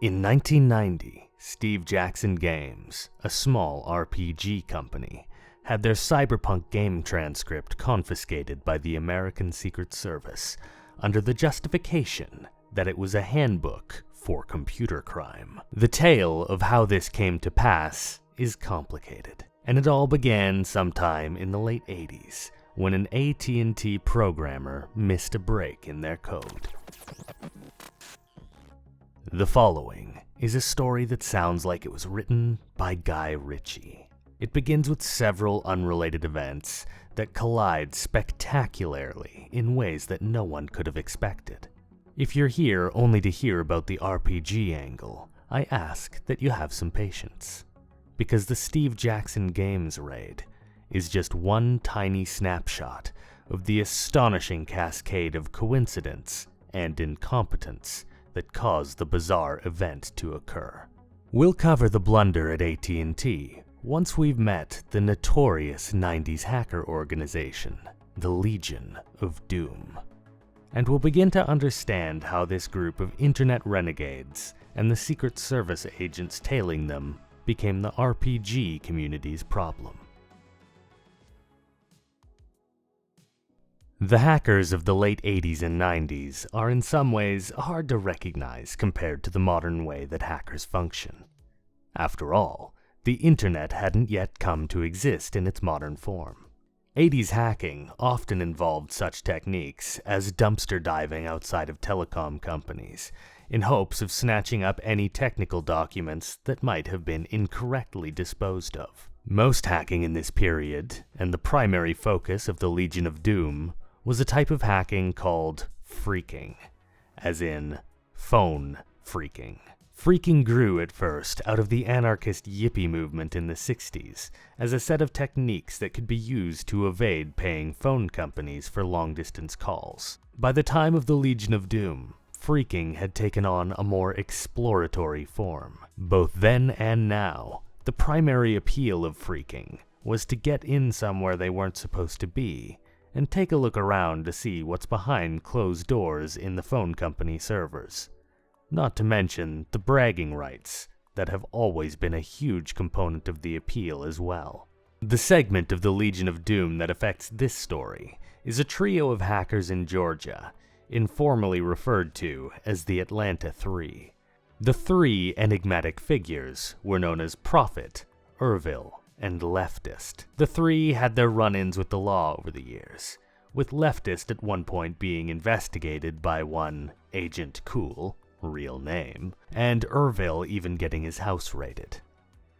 In 1990, Steve Jackson Games, a small RPG company, had their cyberpunk game transcript confiscated by the American Secret Service under the justification that it was a handbook for computer crime. The tale of how this came to pass is complicated, and it all began sometime in the late 80s when an AT&T programmer missed a break in their code. The following is a story that sounds like it was written by Guy Ritchie. It begins with several unrelated events that collide spectacularly in ways that no one could have expected. If you're here only to hear about the RPG angle, I ask that you have some patience, because the Steve Jackson Games raid is just one tiny snapshot of the astonishing cascade of coincidence and incompetence that caused the bizarre event to occur. We'll cover the blunder at AT&T once we've met the notorious 90s hacker organization, the Legion of Doom. And we'll begin to understand how this group of internet renegades and the Secret Service agents tailing them became the RPG community's problem. The hackers of the late 80s and 90s are in some ways hard to recognize compared to the modern way that hackers function. After all, the internet hadn't yet come to exist in its modern form. 80s hacking often involved such techniques as dumpster diving outside of telecom companies, in hopes of snatching up any technical documents that might have been incorrectly disposed of. Most hacking in this period, and the primary focus of the Legion of Doom, was a type of hacking called phreaking, as in phone phreaking. Phreaking grew at first out of the anarchist yippie movement in the 60s as a set of techniques that could be used to evade paying phone companies for long-distance calls. By the time of the Legion of Doom, phreaking had taken on a more exploratory form. Both then and now, the primary appeal of phreaking was to get in somewhere they weren't supposed to be, and take a look around to see what's behind closed doors in the phone company servers. Not to mention the bragging rights that have always been a huge component of the appeal as well. The segment of the Legion of Doom that affects this story is a trio of hackers in Georgia, informally referred to as the Atlanta Three. The three enigmatic figures were known as Prophet, Ervil, and Leftist. The three had their run-ins with the law over the years, with Leftist at one point being investigated by one Agent Cool, real name, and Ervil even getting his house raided.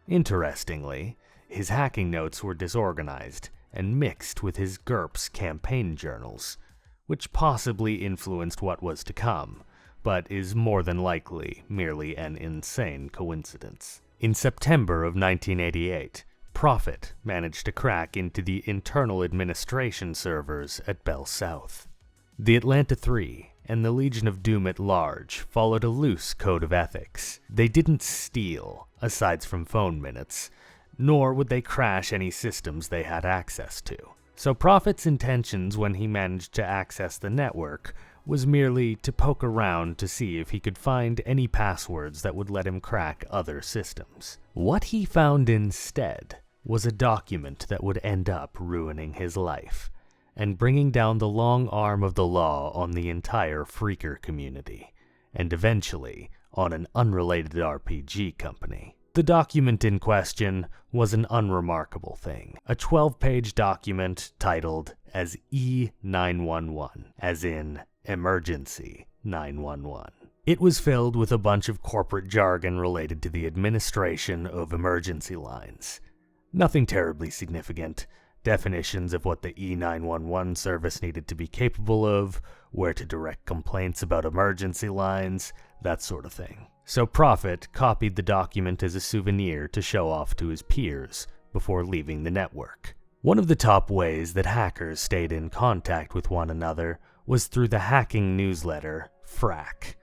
Interestingly, his hacking notes were disorganized and mixed with his GURPS campaign journals, which possibly influenced what was to come, but is more than likely merely an insane coincidence. In September of 1988, Prophet managed to crack into the internal administration servers at Bell South. The Atlanta Three and the Legion of Doom at large followed a loose code of ethics. They didn't steal, aside from phone minutes, nor would they crash any systems they had access to. So Prophet's intentions when he managed to access the network was merely to poke around to see if he could find any passwords that would let him crack other systems. What he found instead was a document that would end up ruining his life and bringing down the long arm of the law on the entire phreaker community, and eventually on an unrelated RPG company. The document in question was an unremarkable thing, a 12-page document titled as E911, as in Emergency 911. It was filled with a bunch of corporate jargon related to the administration of emergency lines. Nothing terribly significant. Definitions of what the E911 service needed to be capable of, where to direct complaints about emergency lines, that sort of thing. So Prophet copied the document as a souvenir to show off to his peers before leaving the network. One of the top ways that hackers stayed in contact with one another was through the hacking newsletter Frack,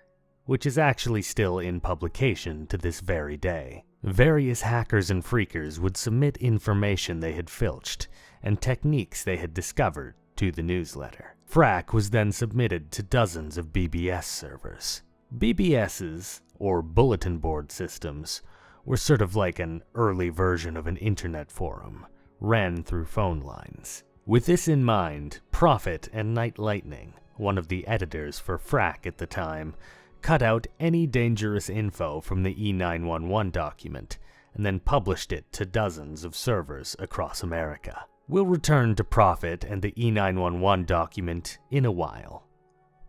which is actually still in publication to this very day. Various hackers and phreakers would submit information they had filched and techniques they had discovered to the newsletter. Frack was then submitted to dozens of BBS servers. BBSs, or bulletin board systems, were sort of like an early version of an internet forum, ran through phone lines. With this in mind, Prophet and Night Lightning, one of the editors for Frack at the time, cut out any dangerous info from the E911 document and then published it to dozens of servers across America. We'll return to Prophet and the E911 document in a while.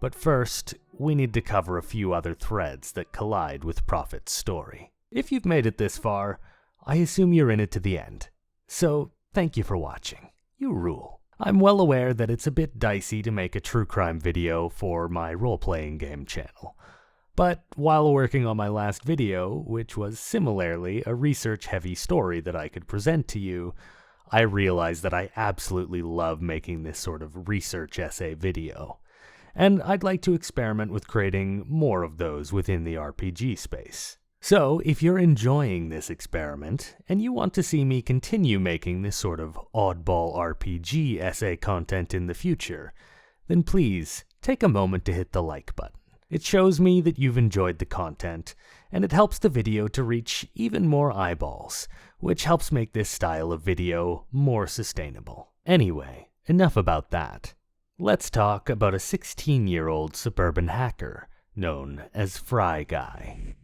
But first, we need to cover a few other threads that collide with Prophet's story. If you've made it this far, I assume you're in it to the end. So, thank you for watching. You rule. I'm well aware that it's a bit dicey to make a true crime video for my role-playing game channel. But while working on my last video, which was similarly a research-heavy story that I could present to you, I realized that I absolutely love making this sort of research essay video. And I'd like to experiment with creating more of those within the RPG space. So, if you're enjoying this experiment, and you want to see me continue making this sort of oddball RPG essay content in the future, then please take a moment to hit the like button. It shows me that you've enjoyed the content, and it helps the video to reach even more eyeballs, which helps make this style of video more sustainable. Anyway, enough about that. Let's talk about a 16-year-old suburban hacker known as Fryguy.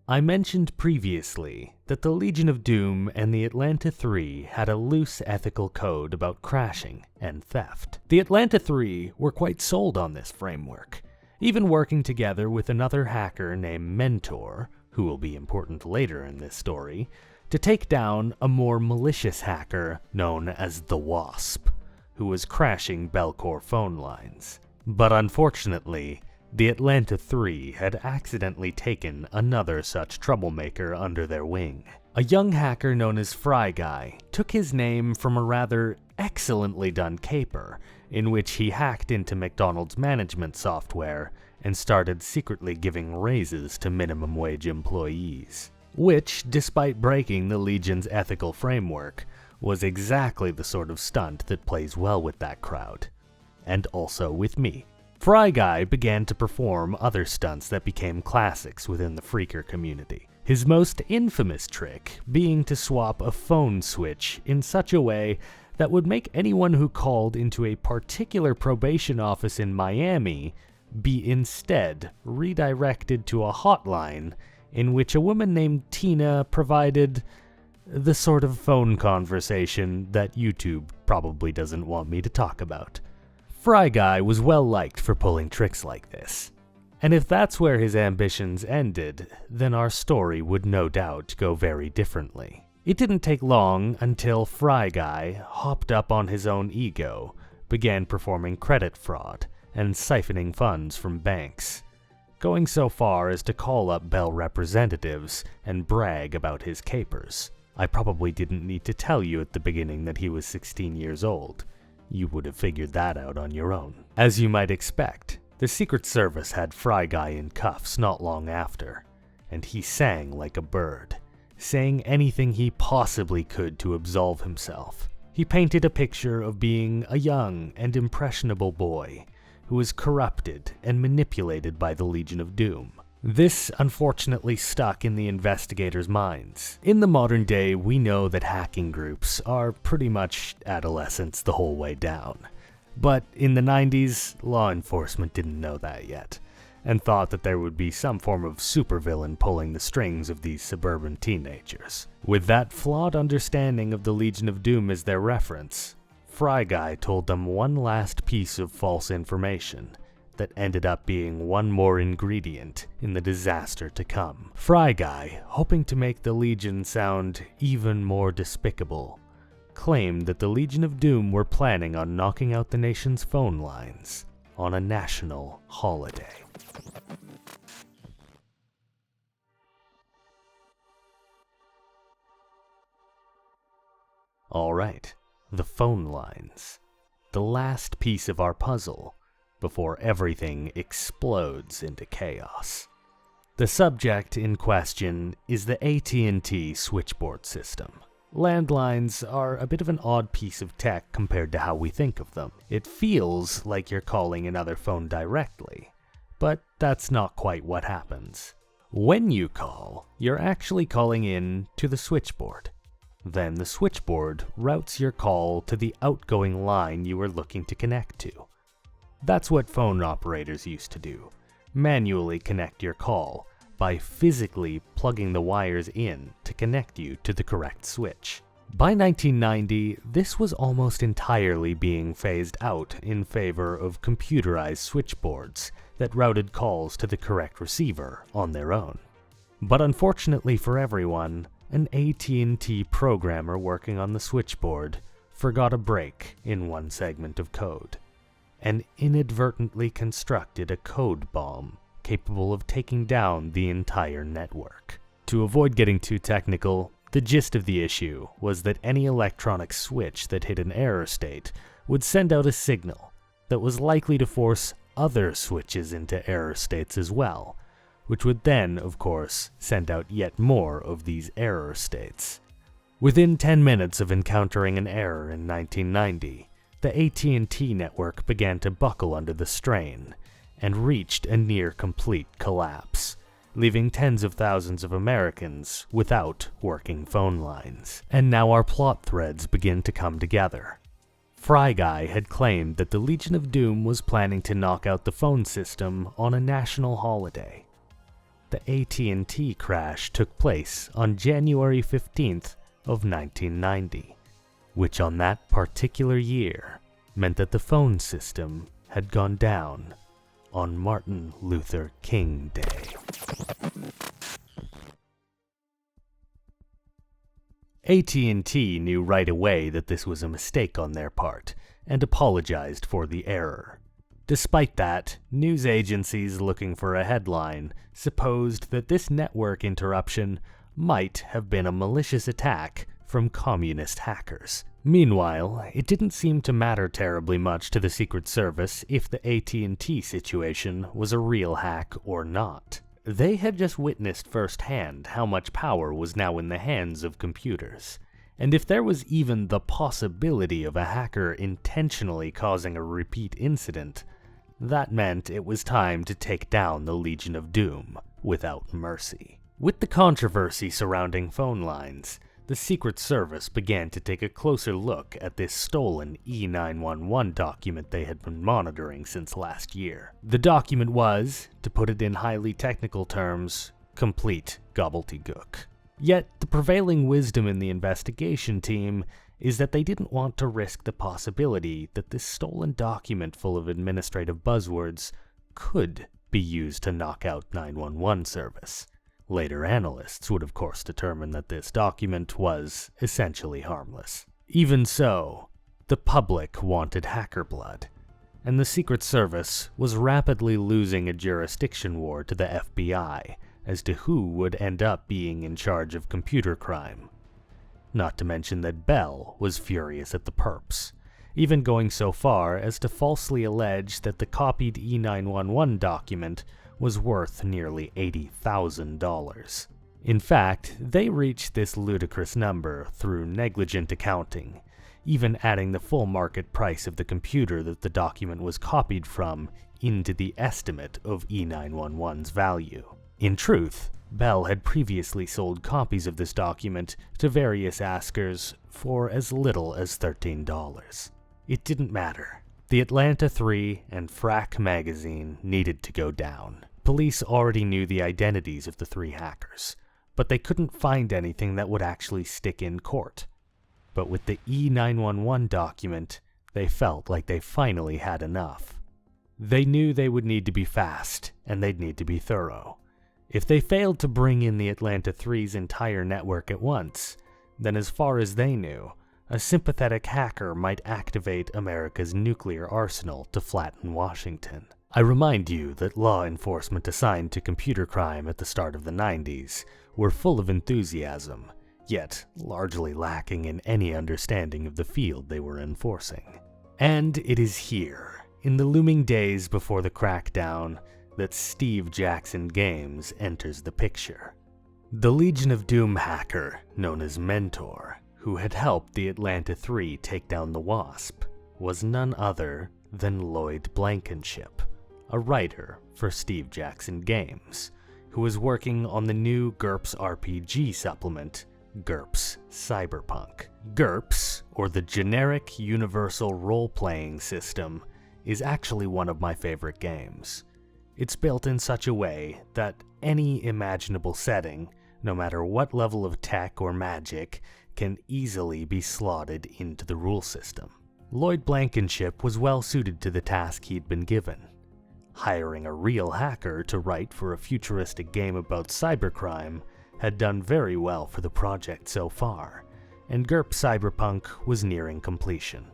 I mentioned previously that the Legion of Doom and the Atlanta 3 had a loose ethical code about crashing and theft. The Atlanta 3 were quite sold on this framework, even working together with another hacker named Mentor, who will be important later in this story, to take down a more malicious hacker known as the Wasp, who was crashing Belcore phone lines. But unfortunately, the Atlanta 3 had accidentally taken another such troublemaker under their wing. A young hacker known as Fryguy took his name from a rather excellently done caper in which he hacked into McDonald's management software and started secretly giving raises to minimum wage employees. Which, despite breaking the Legion's ethical framework, was exactly the sort of stunt that plays well with that crowd. And also with me. Fryguy began to perform other stunts that became classics within the phreaker community. His most infamous trick being to swap a phone switch in such a way that would make anyone who called into a particular probation office in Miami be instead redirected to a hotline in which a woman named Tina provided the sort of phone conversation that YouTube probably doesn't want me to talk about. Fryguy was well liked for pulling tricks like this, and if that's where his ambitions ended, then our story would no doubt go very differently. It didn't take long until Fryguy hopped up on his own ego, began performing credit fraud, and siphoning funds from banks, going so far as to call up Bell representatives and brag about his capers. I probably didn't need to tell you at the beginning that he was 16 years old. You would have figured that out on your own. As you might expect, the Secret Service had Fryguy in cuffs not long after, and he sang like a bird, saying anything he possibly could to absolve himself. He painted a picture of being a young and impressionable boy who was corrupted and manipulated by the Legion of Doom. This unfortunately stuck in the investigators' minds. In the modern day, we know that hacking groups are pretty much adolescents the whole way down. But in the 90s, law enforcement didn't know that yet, and thought that there would be some form of supervillain pulling the strings of these suburban teenagers. With that flawed understanding of the Legion of Doom as their reference, Fryguy told them one last piece of false information that ended up being one more ingredient in the disaster to come. Fryguy, hoping to make the Legion sound even more despicable, claimed that the Legion of Doom were planning on knocking out the nation's phone lines on a national holiday. Alright, the phone lines. The last piece of our puzzle before everything explodes into chaos. The subject in question is the AT&T switchboard system. Landlines are a bit of an odd piece of tech compared to how we think of them. It feels like you're calling another phone directly, but that's not quite what happens. When you call, you're actually calling in to the switchboard. Then the switchboard routes your call to the outgoing line you are looking to connect to. That's what phone operators used to do, manually connect your call by physically plugging the wires in to connect you to the correct switch. By 1990, this was almost entirely being phased out in favor of computerized switchboards that routed calls to the correct receiver on their own. But unfortunately for everyone, an AT&T programmer working on the switchboard forgot a break in one segment of code, and inadvertently constructed a code bomb capable of taking down the entire network. To avoid getting too technical, the gist of the issue was that any electronic switch that hit an error state would send out a signal that was likely to force other switches into error states as well, which would then, of course, send out yet more of these error states. Within 10 minutes of encountering an error in 1990, the AT&T network began to buckle under the strain and reached a near-complete collapse, leaving tens of thousands of Americans without working phone lines. And now our plot threads begin to come together. Fryguy had claimed that the Legion of Doom was planning to knock out the phone system on a national holiday. The AT&T crash took place on January 15th of 1990, which on that particular year meant that the phone system had gone down on Martin Luther King Day. AT&T knew right away that this was a mistake on their part and apologized for the error. Despite that, news agencies looking for a headline supposed that this network interruption might have been a malicious attack from communist hackers. Meanwhile, it didn't seem to matter terribly much to the Secret Service if the AT&T situation was a real hack or not. They had just witnessed firsthand how much power was now in the hands of computers, and if there was even the possibility of a hacker intentionally causing a repeat incident, that meant it was time to take down the Legion of Doom without mercy. With the controversy surrounding phone lines, the Secret Service began to take a closer look at this stolen E911 document they had been monitoring since last year. The document was, to put it in highly technical terms, complete gobbledygook. Yet, the prevailing wisdom in the investigation team is that they didn't want to risk the possibility that this stolen document full of administrative buzzwords could be used to knock out 911 service. Later analysts would of course determine that this document was essentially harmless. Even so, the public wanted hacker blood, and the Secret Service was rapidly losing a jurisdiction war to the FBI as to who would end up being in charge of computer crime. Not to mention that Bell was furious at the perps, even going so far as to falsely allege that the copied E911 document was worth nearly $80,000. In fact, they reached this ludicrous number through negligent accounting, even adding the full market price of the computer that the document was copied from into the estimate of E911's value. In truth, Bell had previously sold copies of this document to various askers for as little as $13. It didn't matter. The Atlanta 3 and Frack magazine needed to go down. Police already knew the identities of the three hackers, but they couldn't find anything that would actually stick in court. But with the E911 document, they felt like they finally had enough. They knew they would need to be fast, and they'd need to be thorough. If they failed to bring in the Atlanta 3's entire network at once, then as far as they knew, a sympathetic hacker might activate America's nuclear arsenal to flatten Washington. I remind you that law enforcement assigned to computer crime at the start of the 90s were full of enthusiasm, yet largely lacking in any understanding of the field they were enforcing. And it is here, in the looming days before the crackdown, that Steve Jackson Games enters the picture. The Legion of Doom hacker, known as Mentor, who had helped the Atlanta 3 take down the Wasp was none other than Lloyd Blankenship, a writer for Steve Jackson Games, who was working on the new GURPS RPG supplement, GURPS Cyberpunk. GURPS, or the Generic Universal Role-Playing System, is actually one of my favorite games. It's built in such a way that any imaginable setting, no matter what level of tech or magic, can easily be slotted into the rule system. Lloyd Blankenship was well suited to the task he'd been given. Hiring a real hacker to write for a futuristic game about cybercrime had done very well for the project so far, and GURPS Cyberpunk was nearing completion.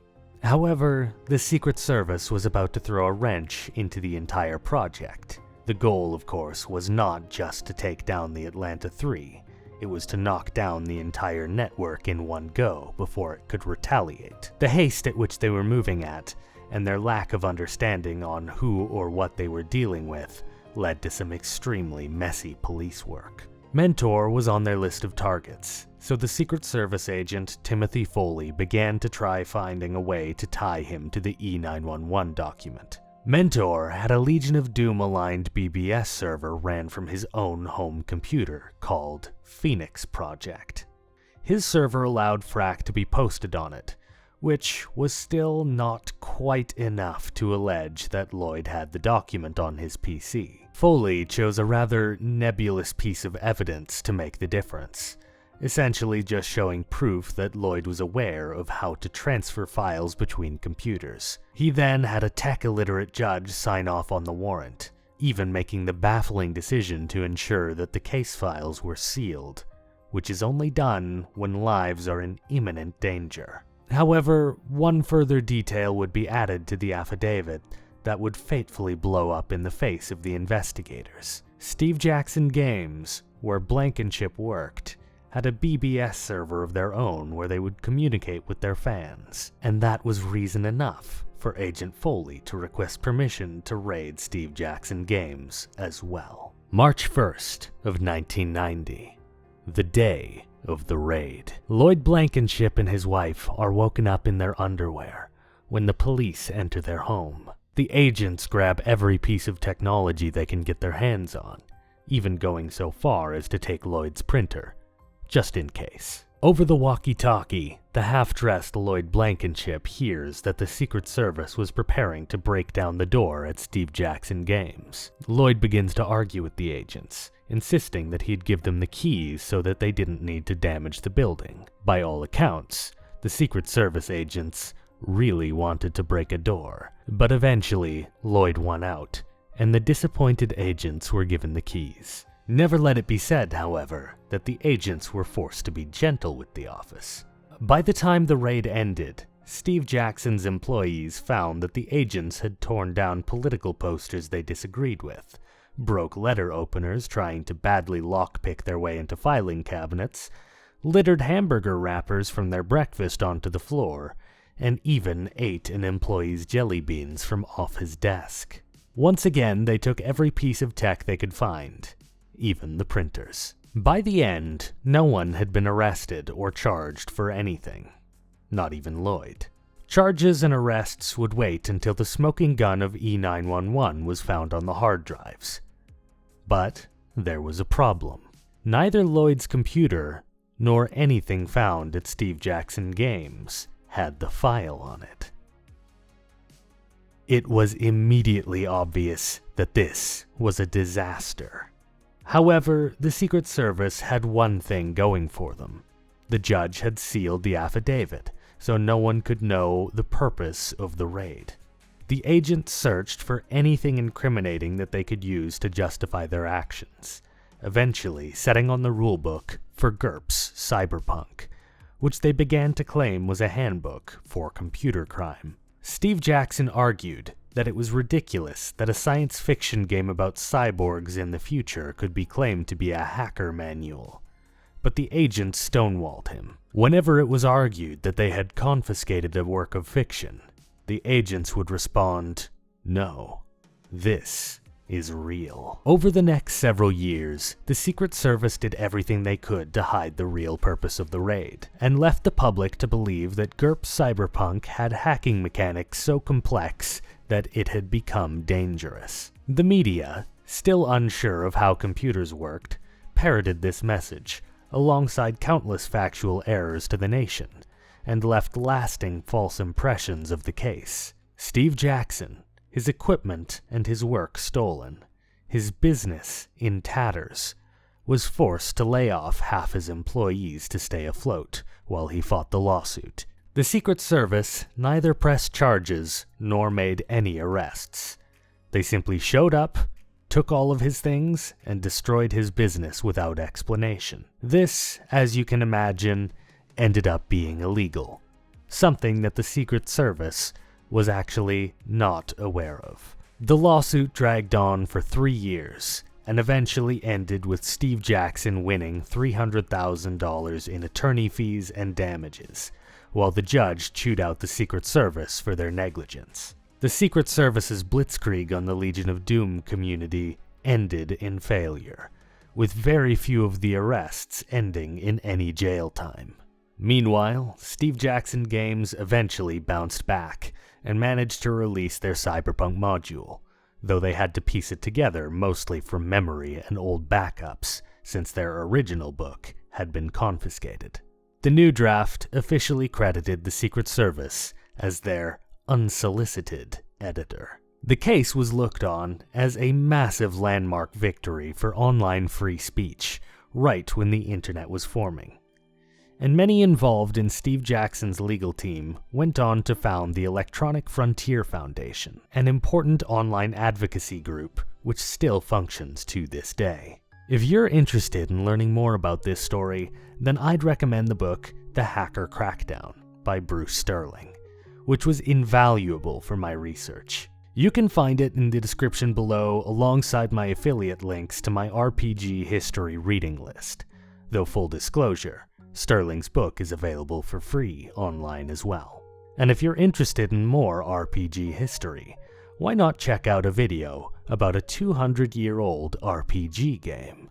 However, the Secret Service was about to throw a wrench into the entire project. The goal, of course, was not just to take down the Atlanta 3, it was to knock down the entire network in one go before it could retaliate. The haste at which they were moving at, and their lack of understanding on who or what they were dealing with, led to some extremely messy police work. Mentor was on their list of targets, so the Secret Service agent Timothy Foley began to try finding a way to tie him to the E911 document. Mentor had a Legion of Doom-aligned BBS server ran from his own home computer called Phoenix Project. His server allowed Frack to be posted on it, which was still not quite enough to allege that Lloyd had the document on his PC. Foley chose a rather nebulous piece of evidence to make the difference, essentially just showing proof that Lloyd was aware of how to transfer files between computers. He then had a tech-illiterate judge sign off on the warrant, even making the baffling decision to ensure that the case files were sealed, which is only done when lives are in imminent danger. However, one further detail would be added to the affidavit that would fatefully blow up in the face of the investigators. Steve Jackson Games, where Blankenship worked, had a BBS server of their own where they would communicate with their fans, and that was reason enough for Agent Foley to request permission to raid Steve Jackson Games as well. March 1st of 1990, the day of the raid. Lloyd Blankenship and his wife are woken up in their underwear when the police enter their home. The agents grab every piece of technology they can get their hands on, even going so far as to take Lloyd's printer, just in case. Over the walkie-talkie, the half-dressed Lloyd Blankenship hears that the Secret Service was preparing to break down the door at Steve Jackson Games. Lloyd begins to argue with the agents, insisting that he'd give them the keys so that they didn't need to damage the building. By all accounts, the Secret Service agents really wanted to break a door, but eventually Lloyd won out, and the disappointed agents were given the keys. Never let it be said, however, that the agents were forced to be gentle with the office. By the time the raid ended, Steve Jackson's employees found that the agents had torn down political posters they disagreed with, broke letter openers trying to badly lockpick their way into filing cabinets, littered hamburger wrappers from their breakfast onto the floor, and even ate an employee's jelly beans from off his desk. Once again, they took every piece of tech they could find, even the printers. By the end, no one had been arrested or charged for anything, not even Lloyd. Charges and arrests would wait until the smoking gun of E911 was found on the hard drives. But there was a problem. Neither Lloyd's computer nor anything found at Steve Jackson Games had the file on it. It was immediately obvious that this was a disaster. However, the Secret Service had one thing going for them. The judge had sealed the affidavit, so no one could know the purpose of the raid. The agents searched for anything incriminating that they could use to justify their actions, eventually setting on the rulebook for GURPS Cyberpunk, which they began to claim was a handbook for computer crime. Steve Jackson argued that it was ridiculous that a science fiction game about cyborgs in the future could be claimed to be a hacker manual, but the agents stonewalled him. Whenever it was argued that they had confiscated a work of fiction, the agents would respond, "No, this is real. Over the next several years, the Secret Service did everything they could to hide the real purpose of the raid, and left the public to believe that GURPS Cyberpunk had hacking mechanics so complex that it had become dangerous. The media, still unsure of how computers worked, parroted this message, alongside countless factual errors to the nation, and left lasting false impressions of the case. Steve Jackson, his equipment and his work stolen, his business in tatters, was forced to lay off half his employees to stay afloat while he fought the lawsuit. The Secret Service neither pressed charges nor made any arrests. They simply showed up, took all of his things, and destroyed his business without explanation. This, as you can imagine, ended up being illegal, something that the Secret Service was actually not aware of. The lawsuit dragged on for 3 years, and eventually ended with Steve Jackson winning $300,000 in attorney fees and damages, while the judge chewed out the Secret Service for their negligence. The Secret Service's blitzkrieg on the Legion of Doom community ended in failure, with very few of the arrests ending in any jail time. Meanwhile, Steve Jackson Games eventually bounced back and managed to release their Cyberpunk module, though they had to piece it together mostly from memory and old backups, since their original book had been confiscated. The new draft officially credited the Secret Service as their unsolicited editor. The case was looked on as a massive landmark victory for online free speech, right when the internet was forming. And many involved in Steve Jackson's legal team went on to found the Electronic Frontier Foundation, an important online advocacy group which still functions to this day. If you're interested in learning more about this story, then I'd recommend the book The Hacker Crackdown by Bruce Sterling, which was invaluable for my research. You can find it in the description below alongside my affiliate links to my RPG history reading list, though full disclosure, Sterling's book is available for free online as well. And if you're interested in more RPG history, why not check out a video about a 200-year-old RPG game?